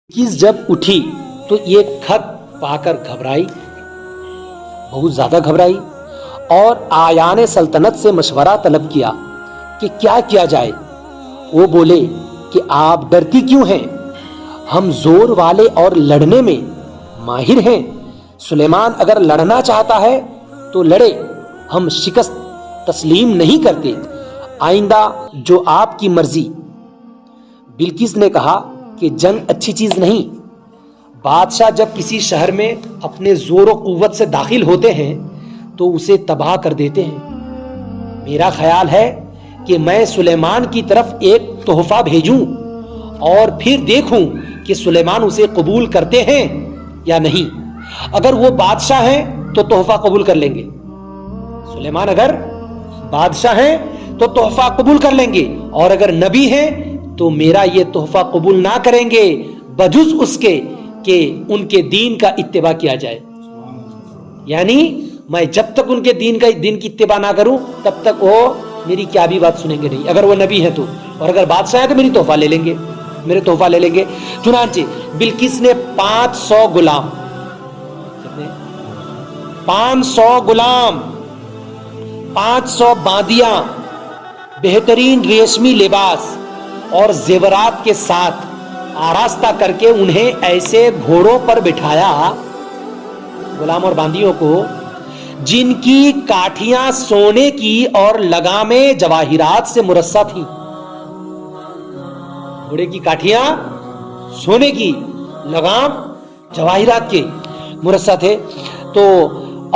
बल्किस जब उठी तो ये खत पाकर घबराई, बहुत ज्यादा घबराई और आयाने सल्तनत से मशवरा तलब किया कि क्या किया जाए। वो बोले कि आप डरती क्यों हैं, हम जोर वाले और लड़ने में माहिर हैं। सुलेमान अगर लड़ना चाहता है तो लड़े, हम शिकस्त तस्लीम नहीं करते। आइंदा जो आपकी मर्जी। बिल्किस ने कहा कि जंग अच्छी चीज नहीं। बादशाह जब किसी शहर में अपने जोर और कुव्वत से दाखिल होते हैं तो उसे तबाह कर देते हैं। मेरा ख्याल है कि मैं सुलेमान की तरफ एक तोहफा भेजूं और फिर देखूं कि सुलेमान उसे कबूल करते हैं या नहीं। अगर वो बादशाह हैं तो तोहफा कबूल कर लेंगे। सुलेमान अगर बादशाह हैं तो तोहफा कबूल कर लेंगे, और अगर नबी हैं तो मेरा ये तोहफा कबूल ना करेंगे बजुज उसके कि उनके दीन का इत्तिबा किया जाए। यानी मैं जब तक उनके दीन की इत्तिबा ना करूं तब तक वो मेरी क्या भी बात सुनेंगे नहीं, अगर वो नबी है तो। और अगर बादशाह है तो मेरी तोहफा ले लेंगे, मेरे तोहफा ले लेंगे। चुनांचे बिल्किस ने 500 गुलाम, 500 गुलाम, 500 बांदियां, बेहतरीन रेशमी लिबास और जेवरात के साथ आरास्ता करके उन्हें ऐसे घोड़ों पर बिठाया, गुलाम और बांदियों को, जिनकी काठियां सोने की और लगामें जवाहिरात से मुरस्सा थी। घोड़े की काठियां सोने की, लगाम जवाहिरात के मुरस्सा थे। तो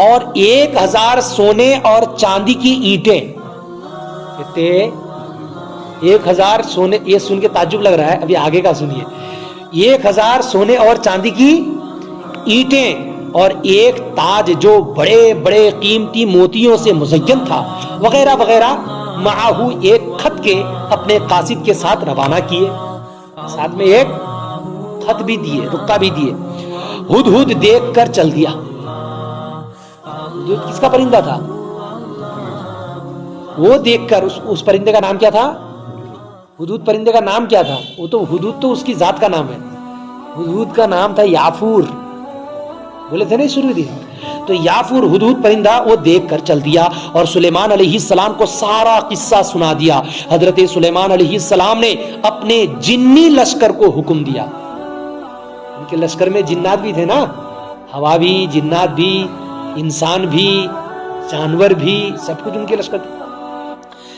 और 1000 सोने और चांदी की ईंटें, कितने 1000 सोने। ये सुन के ताज्जुब लग रहा है, अभी आगे का सुनिए। 1000 सोने और चांदी की ईंटें और एक ताज जो बड़े बड़े कीमती मोतियों से मुज़य्यन था, वगैरह वगैरह। माहू एक खत के अपने कासिद के साथ रवाना किए, साथ में एक खत भी दिए, रुक्का भी दिए। हुदहुद देख कर चल दिया। हुदहुद किसका परिंदा था? वो देखकर उस परिंदे का नाम क्या था? हुदहुद परिंदे का नाम क्या था? वो तो हुदहुद तो उसकी जात का नाम है। हुदहुद का नाम था याफूर, बोले थे ना शुरू दिन। तो याफूर हुदहुद परिंदा वो देख कर चल दिया और सुलेमान अलैहिस्सलाम को सारा किस्सा सुना दिया। हजरत सुलेमान अलैहिस्सलाम ने अपने जिन्नी लश्कर को हुक्म दिया। उनके लश्कर में जिन्नात भी थे ना, हवा भी, जिन्नात भी, इंसान भी, जानवर भी, सब कुछ उनके लश्कर थे।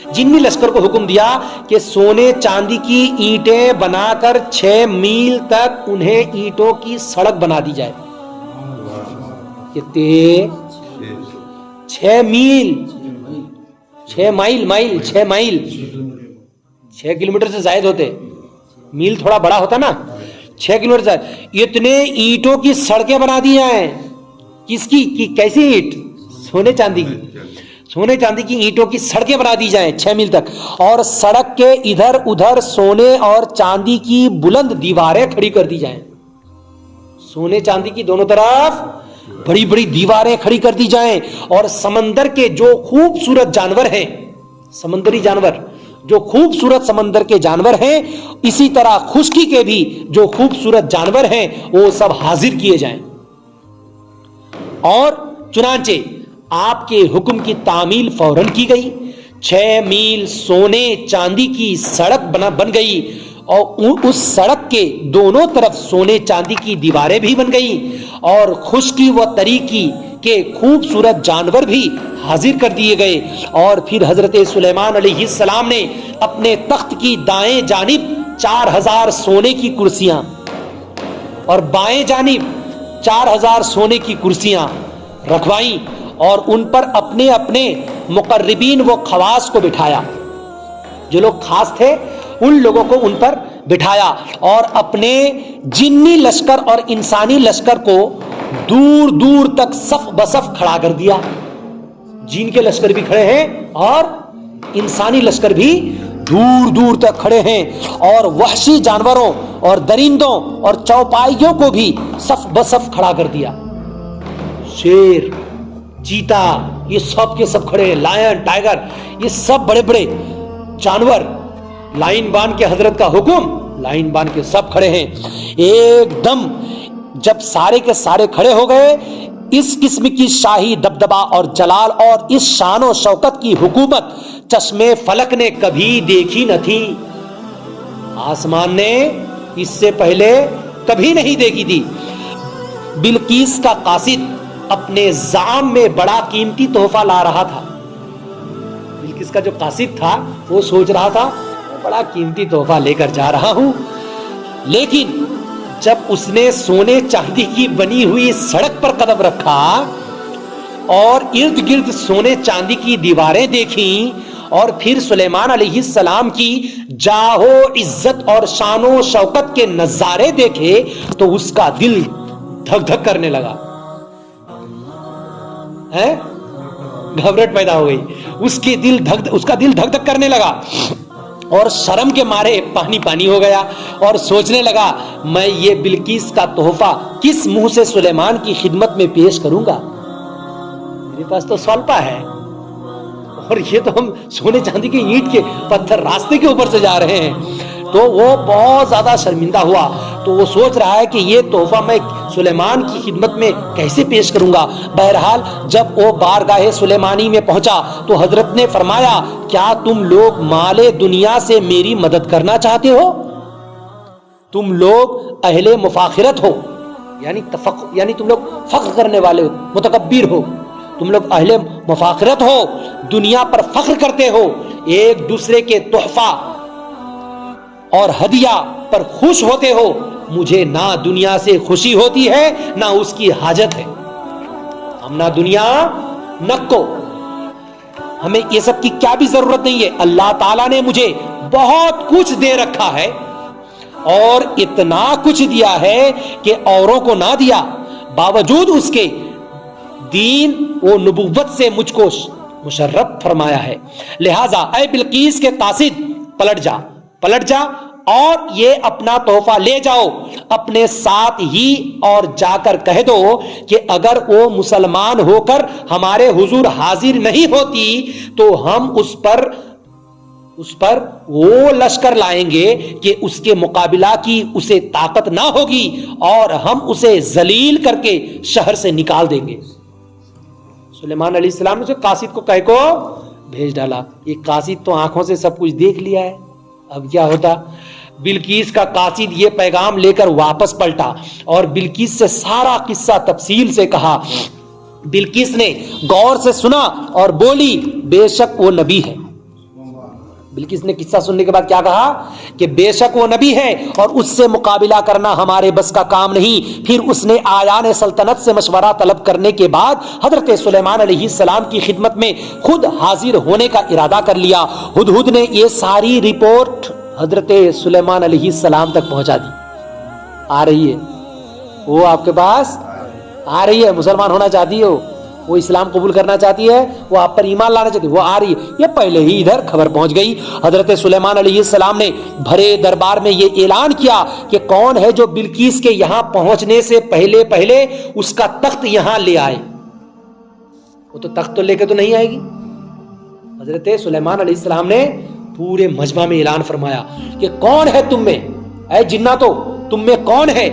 जिन्नी लश्कर को हुक्म दिया कि सोने चांदी की ईंटें बनाकर 6 मील तक उन्हें ईंटों की सड़क बना दी जाए। कितने? 6 मील, 6 माइल, 6 माइल, 6 किलोमीटर से ज्यादा होते, मील थोड़ा बड़ा होता ना, 6 किलोमीटर से इतने ईंटों की सड़कें बना दी जाए। किसकी की कैसी ईंट? सोने चांदी की। सोने चांदी की ईंटों की सड़कें बना दी जाएं 6 मील तक, और सड़क के इधर उधर सोने और चांदी की बुलंद दीवारें खड़ी कर दी जाएं। सोने चांदी की दोनों तरफ बड़ी बड़ी दीवारें खड़ी कर दी जाएं। और समंदर के जो खूबसूरत जानवर हैं, समंदरी जानवर, जो खूबसूरत समंदर के जानवर हैं, इसी तरह खुश्की के भी जो खूबसूरत जानवर हैं, वो सब हाजिर किए जाएं। और चुनांचे आपके हुक्म की तामील फौरन की गई। 6 मील सोने चांदी की सड़क बन गई और उस सड़क के दोनों तरफ सोने चांदी की दीवारें भी बन गई, और खुश्की व तरीकी के खूबसूरत जानवर भी हाजिर कर दिए गए। और फिर हजरत सुलेमान अलैहिस्सलाम ने अपने तख्त की दाएं जानिब 4000 सोने की कुर्सियां और बाएं जानिब 4000 सोने की कुर्सियां रखवाई, और उन पर अपने अपने मुकर्रबीन व खवास को बिठाया। जो लोग खास थे उन लोगों को उन पर बिठाया, और अपने जिन्नी लश्कर और इंसानी लश्कर को दूर दूर तक सफ बसफ खड़ा कर दिया। जिन के लश्कर भी खड़े हैं और इंसानी लश्कर भी दूर दूर तक खड़े हैं, और वहशी जानवरों और दरिंदों और चौपाइयों को भी सफ बसफ खड़ा कर दिया। शेर, चीता, ये सब के सब खड़े हैं। लायन, टाइगर, ये सब बड़े बड़े जानवर लाइन बांध के हजरत का हुक्म लाइन बांध के सब खड़े हैं। एकदम जब सारे के सारे खड़े हो गए, इस किस्म की शाही दबदबा और जलाल और इस शान और शौकत की हुकूमत चश्मे फलक ने कभी देखी न थी। आसमान ने इससे पहले कभी नहीं देखी थी। बिल्किस का कासिद अपने जाम में बड़ा कीमती तोहफा ला रहा था। बिल्किस का जो कासिद था वो सोच रहा था बड़ा कीमती तोहफा लेकर जा रहा हूं, लेकिन जब उसने सोने चांदी की बनी हुई सड़क पर कदम रखा और इर्द गिर्द सोने चांदी की दीवारें देखी और फिर सुलेमान अलैहिस्सलाम की जाहो इज्जत और शानो शौकत के नजारे देखे तो उसका दिल धक धक करने लगा। है घबराहट पैदा हो गई, उसका दिल धक धक करने लगा और शर्म के मारे पानी पानी हो गया और सोचने लगा मैं ये बिल्किस का तोहफा किस मुंह से सुलेमान की खिदमत में पेश करूंगा। मेरे पास तो सौल्पा है और ये तो हम सोने चांदी के ईंट के पत्थर रास्ते के ऊपर से जा रहे हैं। तो वो बहुत ज्यादा शर्मिंदा हुआ। तो वो सोच रहा है कि ये तोहफा मैं सुलेमान की खिदमत में कैसे पेश करूंगा। बहरहाल जब वो बारगाहे सुलेमानी में पहुंचा तो हजरत ने फरमाया, क्या तुम लोग माले दुनिया से मेरी मदद करना चाहते हो? तुम लोग अहले मुफाखिरत हो, यानी तुम लोग फख्र करने वाले हो, मुतकब्बिर हो। तुम लोग अहले मुफाखिरत हो, दुनिया पर फख्र करते हो, एक दूसरे के तोहफा और हदिया पर खुश होते हो। मुझे ना दुनिया से खुशी होती है ना उसकी हाजत है। हम ना दुनिया न को, हमें ये सब की क्या भी जरूरत नहीं है। अल्लाह ताला ने मुझे बहुत कुछ दे रखा है और इतना कुछ दिया है कि औरों को ना दिया। बावजूद उसके दीन वो नबुव्वत से मुझको मुशर्रफ फरमाया है। लिहाजा ऐ बिल्किस के कासिद पलट जा और ये अपना तोहफा ले जाओ अपने साथ ही और जाकर कह दो कि अगर वो मुसलमान होकर हमारे हुजूर हाजिर नहीं होती तो हम उस पर वो लश्कर लाएंगे कि उसके मुकाबिला की उसे ताकत ना होगी और हम उसे जलील करके शहर से निकाल देंगे। सुलेमान अलैहिस्सलाम ने उसे कासिद को कह को भेज डाला। ये कासिद तो आंखों से सब कुछ देख लिया है, अब क्या होता। बिल्किस का कासिद ये पैगाम लेकर वापस पलटा और बिल्किस से सारा किस्सा तफसील से कहा। बिल्किस ने गौर से सुना और बोली, बेशक वो नबी है। बिल्किस ने किस्सा सुनने के बाद क्या कहा कि बेशक वो नबी है और उससे मुकाबिला करना हमारे बस का काम नहीं। फिर उसने आयान सल्तनत से मशवरा तलब करने के बाद हजरत सुलेमान अलैहिस्सलाम की खिदमत में खुद हाजिर होने का इरादा कर लिया। हुदहुद ने ये सारी रिपोर्ट हजरत सुलेमान अलैहिस्सलाम तक पहुंचा दी। आ रही है वो आपके पास, आ रही है, मुसलमान होना चाहती हो, वो इस्लाम कबूल करना चाहती है, वो आप पर ईमान लाना चाहती है, वो आ रही है। ये पहले ही इधर खबर पहुंच गई। हजरत सुलेमान अलैहिस्सलाम ने भरे दरबार में ये ऐलान किया कि कौन है जो बिल्किस के यहां पहुंचने से पहले पहले उसका तख्त यहां ले आए। वो तो तख्त तो लेके तो नहीं आएगी। हजरत सुलेमान अलैहिस्सलाम ने पूरे मजमा में ऐलान फरमाया कि कौन है तुम में, ऐ जिन्नातो तुम में कौन है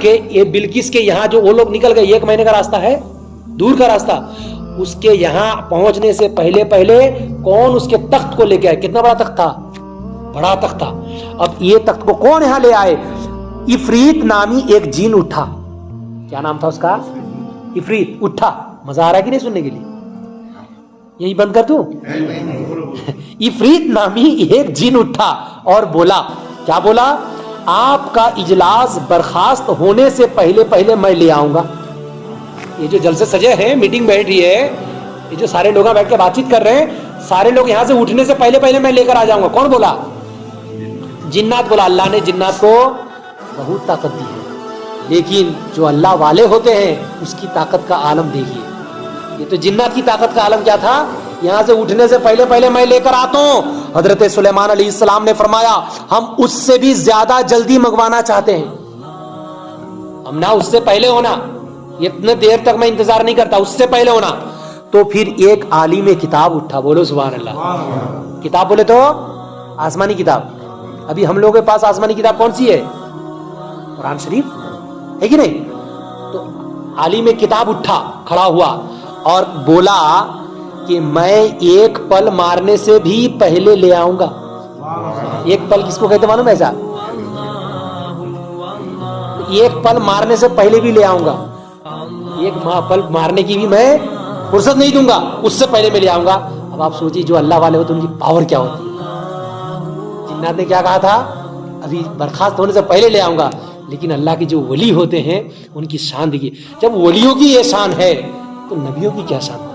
कि ये बिल्किस के यहां जो वो लोग निकल गए, 1 महीने का रास्ता है, दूर का रास्ता, उसके यहां पहुंचने से पहले पहले कौन उसके तख्त को लेके आए। कितना बड़ा तख्त था, बड़ा तख्त था। अब ये तख्त को कौन यहां ले आए। इफरीत नामी एक जीन उठा, क्या नाम था उसका, इफरीत उठा। मजा आ रहा है कि नहीं सुनने के लिए, यही बंद कर दूं। इफरीत नामी एक जिन उठा और बोला, क्या बोला, आपका इजलास बर्खास्त होने से पहले पहले मैं ले आऊंगा। ये जो जलसे सजे हैं, मीटिंग बैठ रही है, ये जो सारे लोग बैठ के बातचीत कर रहे हैं, सारे लोग यहां से उठने से पहले पहले मैं लेकर आ जाऊंगा। कौन बोला, जिन्नात बोला। अल्लाह ने जिन्नात को बहुत ताकत दी है, लेकिन जो अल्लाह वाले होते हैं उसकी ताकत का आलम देखिए। ये तो जिन्नात की ताकत का आलम क्या था, यहां से उठने से पहले पहले मैं लेकर आता हूं। हजरत सुलेमान अलैहिस्सलाम ने फरमाया, हम उससे भी ज्यादा जल्दी मंगवाना चाहते हैं। हम ना उससे पहले होना, इतने देर तक मैं इंतजार नहीं करता, उससे पहले होना। तो फिर एक आलिम किताब उठा, बोलो सुभान अल्लाह। किताब बोले तो आसमानी किताब, ابھی ہم لوگوں کے پاس آسمانی کتاب کون سی ہے؟ قرآن شریف ہے کہ نہیں؟ تو عالم کتاب اٹھا کھڑا ہوا اور بولا کہ میں ایک پل مارنے سے بھی پہلے لے آؤں گا. ایک پل کس کو کہتے معلوم ہے؟ ایسا ایک پل مارنے سے پہلے بھی لے آؤں گا. ایک پل مارنے کی بھی میں فرصت نہیں دوں گا, اس سے پہلے میں لے آؤں گا. اب آپ سوچیے جو اللہ والے ہوتے ہیں ان کی پاور کیا ہوتی ہے. جنات نے کیا کہا تھا؟ ابھی برخاست ہونے سے پہلے لے آؤں گا. لیکن اللہ کے جو ولی ہوتے ہیں ان کی شان دیکھیے. جب ولیوں کی یہ شان ہے تو نبیوں کی کیا شان ہے؟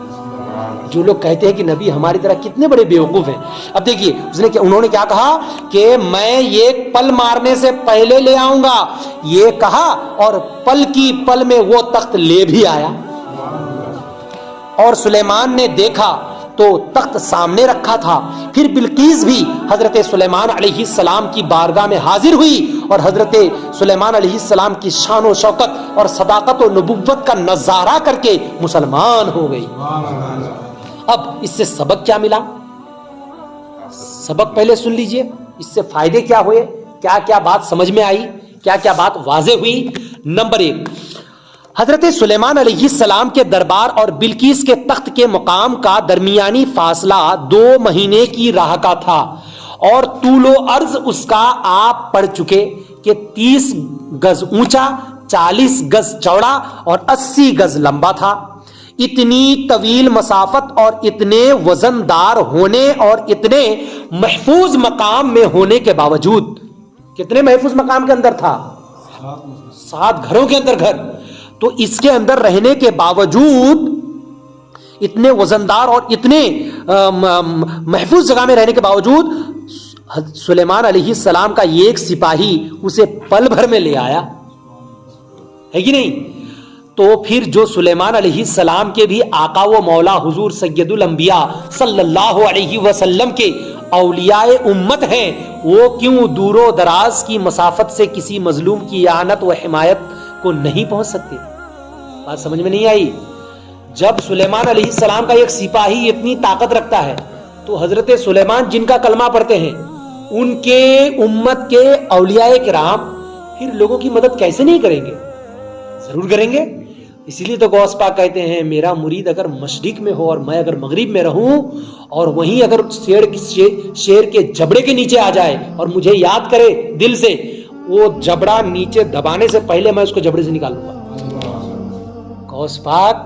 جو لوگ کہتے ہیں کہ نبی ہماری طرح کتنے بڑے بیوقوف ہیں. اب دیکھیے انہوں نے کیا کہا کہ میں ایک پل مارنے سے پہلے لے آؤں گا, یہ کہا اور پل کی پل میں وہ تخت لے بھی آیا. اور سلیمان نے دیکھا تو تخت سامنے رکھا تھا. پھر بلقیس بھی حضرت سلیمان علیہ السلام کی بارگاہ میں حاضر ہوئی اور حضرت سلیمان علیہ السلام کی شان و شوکت اور صداقت و نبوت کا نظارہ کر کے مسلمان ہو گئی. اب اس سے سبق کیا ملا؟ سبق پہلے سن لیجئے. اس سے فائدے کیا ہوئے, کیا کیا بات سمجھ میں آئی, کیا کیا بات واضح ہوئی. نمبر 1, حضرت سلیمان علیہ السلام کے دربار اور بلقیس کے تخت کے مقام کا درمیانی فاصلہ 2 مہینے کی راہ کا تھا, اور طول و عرض اس کا آپ پڑھ چکے کہ 30 گز اونچا, 40 گز چوڑا اور 80 گز لمبا تھا. اتنی طویل مسافت اور اتنے وزن دار ہونے اور اتنے محفوظ مقام میں ہونے کے باوجود, کتنے محفوظ مقام کے اندر تھا؟ 7 گھروں کے اندر گھر. تو اس کے اندر رہنے کے باوجود, اتنے وزندار اور اتنے محفوظ جگہ میں رہنے کے باوجود, سلیمان علیہ السلام کا ایک سپاہی اسے پل بھر میں لے آیا, ہے کہ نہیں؟ تو پھر جو سلیمان علیہ السلام کے بھی آقا و مولا حضور سید الانبیاء صلی اللہ علیہ وسلم کے اولیاء امت ہیں, وہ کیوں دور و دراز کی مسافت سے کسی مظلوم کی اعانت و حمایت کو نہیں پہنچ سکتے؟ بات سمجھ میں نہیں آئی؟ جب سلیمان علیہ السلام کا ایک سپاہی اتنی طاقت رکھتا ہے تو حضرت سلیمان جن کا کلمہ پڑھتے ہیں ان کے امت کے اولیاء کرام پھر لوگوں کی مدد کیسے نہیں کریں گے؟ ضرور کریں گے. اسی لیے تو غوث پاک کہتے ہیں میرا مرید اگر مشرق میں ہو اور میں اگر مغرب میں رہوں اور وہیں اگر شیر کے جبڑے کے نیچے آ جائے اور مجھے یاد کرے دل سے, وہ جبڑا نیچے دبانے سے پہلے میں اس کو جبڑے سے نکال لوں گا. غوث پاک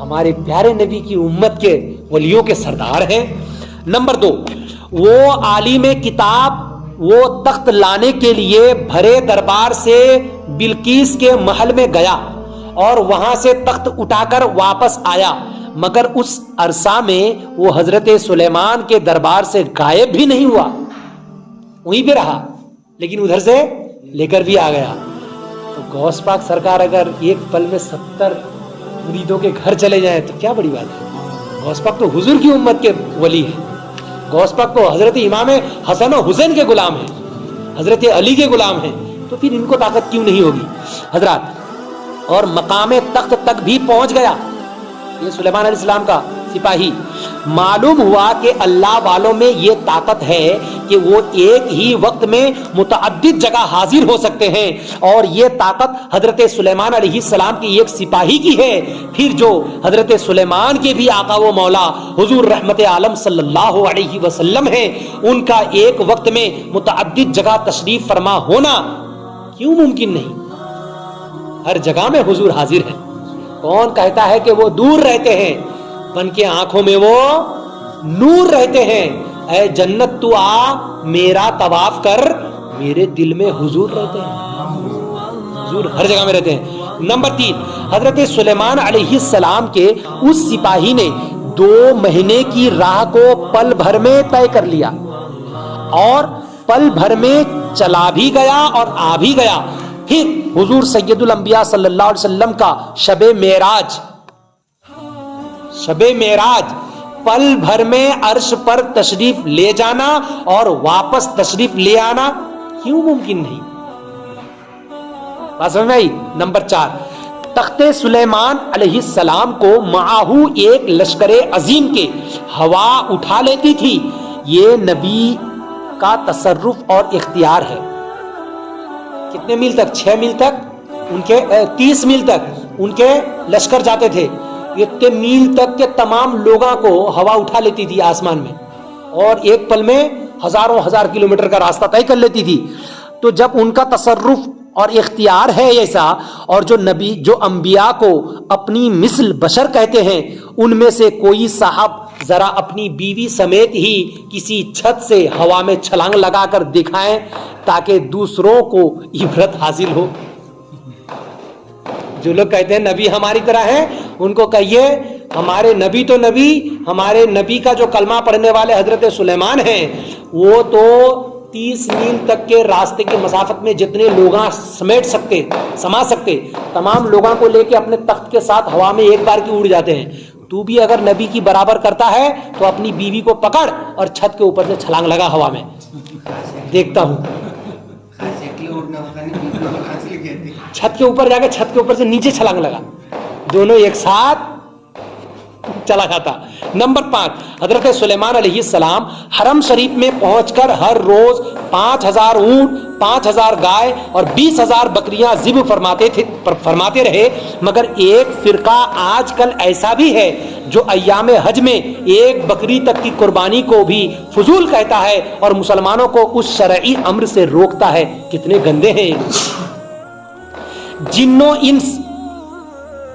ہمارے پیارے نبی کی امت کے ولیوں کے سردار ہیں. نمبر 2, وہ عالم کتاب وہ تخت لانے کے لیے بھرے دربار سے بلقیس کے محل میں گیا اور وہاں سے تخت اٹھا کر واپس آیا, مگر اس عرصہ میں وہ حضرت سلیمان کے دربار سے غائب بھی نہیں ہوا, وہیں پہ رہا, لیکن ادھر سے لے کر بھی آ گیا. تو غوث پاک سرکار اگر ایک پل میں 70 مریدوں کے گھر چلے جائیں تو کیا بڑی بات ہے. غوث پاک تو حضور کی امت کے ولی ہیں. غوث پاک تو حضرت امام حسن و حسین کے غلام ہیں, حضرت علی کے غلام ہیں, تو پھر ان کو طاقت کیوں نہیں ہوگی حضرات. اور مقام تخت تک بھی پہنچ گیا یہ سلیمان علیہ السلام کا سپاہی. معلوم ہوا کہ اللہ والوں میں یہ طاقت ہے کہ وہ ایک ہی وقت میں متعدد جگہ حاضر ہو سکتے ہیں, اور یہ طاقت حضرت سلیمان علیہ السلام کی ایک سپاہی کی ہے. پھر جو حضرت سلیمان کے بھی آقا و مولا حضور رحمت عالم صلی اللہ علیہ وسلم ہیں, ان کا ایک وقت میں متعدد جگہ تشریف فرما ہونا کیوں ممکن نہیں؟ ہر جگہ میں حضور حاضر ہیں. کون کہتا ہے کہ وہ دور رہتے ہیں؟ بن کے آنکھوں میں وہ نور رہتے ہیں. اے جنت تو آ میرا طواف کر, میرے دل میں حضور رہتے ہیں. حضور ہر جگہ میں رہتے ہیں. نمبر 3, حضرت سلیمان علیہ السلام کے اس سپاہی نے 2 مہینے کی راہ کو پل بھر میں طے کر لیا, اور پل بھر میں چلا بھی گیا اور آ بھی گیا. پھر حضور سید الانبیاء صلی اللہ علیہ وسلم کا شب معراج پل بھر میں عرش پر تشریف لے جانا اور واپس تشریف لے آنا کیوں ممکن نہیں؟ بات سمجھ میں آئی؟ نمبر 4, تخت سلیمان علیہ السلام کو معاہو ایک لشکر عظیم کے ہوا اٹھا لیتی تھی. یہ نبی کا تصرف اور اختیار ہے. کتنے میل تک؟ 6 میل تک ان کے 30 میل تک ان کے لشکر جاتے تھے. اتنے میل تک کے تمام لوگوں کو ہوا اٹھا لیتی تھی آسمان میں, اور ایک پل میں ہزاروں ہزار کلومیٹر کا راستہ طے کر لیتی تھی. تو جب ان کا تصرف اور اختیار ہے ایسا, اور جو انبیاء کو اپنی مثل بشر کہتے ہیں, ان میں سے کوئی صاحب ذرا اپنی بیوی سمیت ہی کسی چھت سے ہوا میں چھلانگ لگا کر دکھائیں تاکہ دوسروں کو عبرت حاصل ہو. جو لوگ کہتے ہیں نبی ہماری طرح ہیں, ان کو کہیے ہمارے نبی تو نبی, ہمارے نبی کا جو کلمہ پڑھنے والے حضرت سلیمان ہیں, وہ تو 30 میل تک کے راستے کی مسافت میں جتنے لوگ سما سکتے تمام لوگوں کو لے کے اپنے تخت کے ساتھ ہوا میں ایک بار کی اڑ جاتے ہیں. تو بھی اگر نبی کی برابر کرتا ہے تو اپنی بیوی کو پکڑ اور چھت کے اوپر سے چھلانگ لگا ہوا میں, دیکھتا ہوں. چھت کے اوپر جا کے چھت کے اوپر سے نیچے چھلانگ لگا, دونوں ایک ساتھ چلا جاتا. نمبر 5, حضرت سلیمان علیہ السلام حرم شریف میں پہنچ کر ہر روز 5000 اونٹ, 5000 گائے اور 20,000 بکریاں ذبح فرماتے رہے. مگر ایک فرقہ آج کل ایسا بھی ہے جو ایام حج میں ایک بکری تک کی قربانی کو بھی فضول کہتا ہے اور مسلمانوں کو اس شرعی امر سے روکتا ہے. کتنے گندے ہیں. جنوں انس,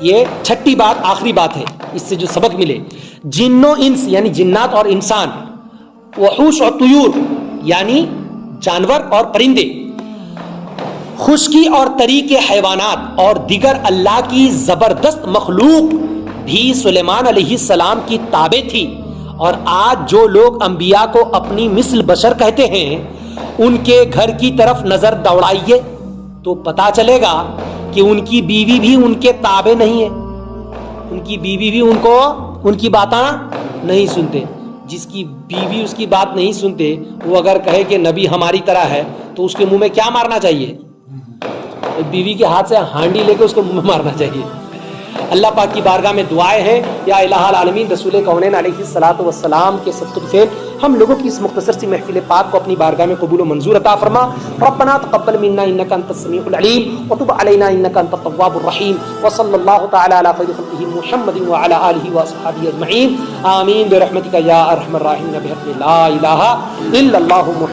یہ 6ٹھی بات, آخری بات ہے, اس سے جو سبق ملے. جنوں انس یعنی جنات اور انسان, وحوش اور طیور یعنی جانور اور پرندے, خشکی اور طری کے حیوانات اور دیگر اللہ کی زبردست مخلوق بھی سلیمان علیہ السلام کی تابع تھی. اور آج جو لوگ انبیاء کو اپنی مثل بشر کہتے ہیں, ان کے گھر کی طرف نظر دوڑائیے تو پتا چلے گا کہ ان کی بیوی بھی ان کے تابع نہیں ہے. ان کی بیوی بھی ان کی باتاں نہیں سنتے. جس کی بیوی اس کی بات نہیں سنتے, وہ اگر کہے کہ نبی ہماری طرح ہے تو اس کے منہ میں کیا مارنا چاہیے؟ بیوی کے ہاتھ سے ہانڈی لے کے اس کو منہ میں مارنا چاہیے. اللہ پاک کی بارگاہ میں دعائیں ہیں, یا الہ العالمین رسول کونین علیہ الصلوۃ والسلام کے صدقے سے ہم لوگوں کی اس مختصر سی محفل پاک کو اپنی بارگاہ میں قبول و منظور عطا فرما. ربنا تقبل منا انک انت السمیع العلیم وتب علینا انک انت التواب الرحیم, وصلی اللہ تعالی علی خیر خلقہ محمد وعلی آلہ واصحابہ اجمعین, آمین برحمتک یا ارحم الراحمین, بحق لا الہ الا اللہ.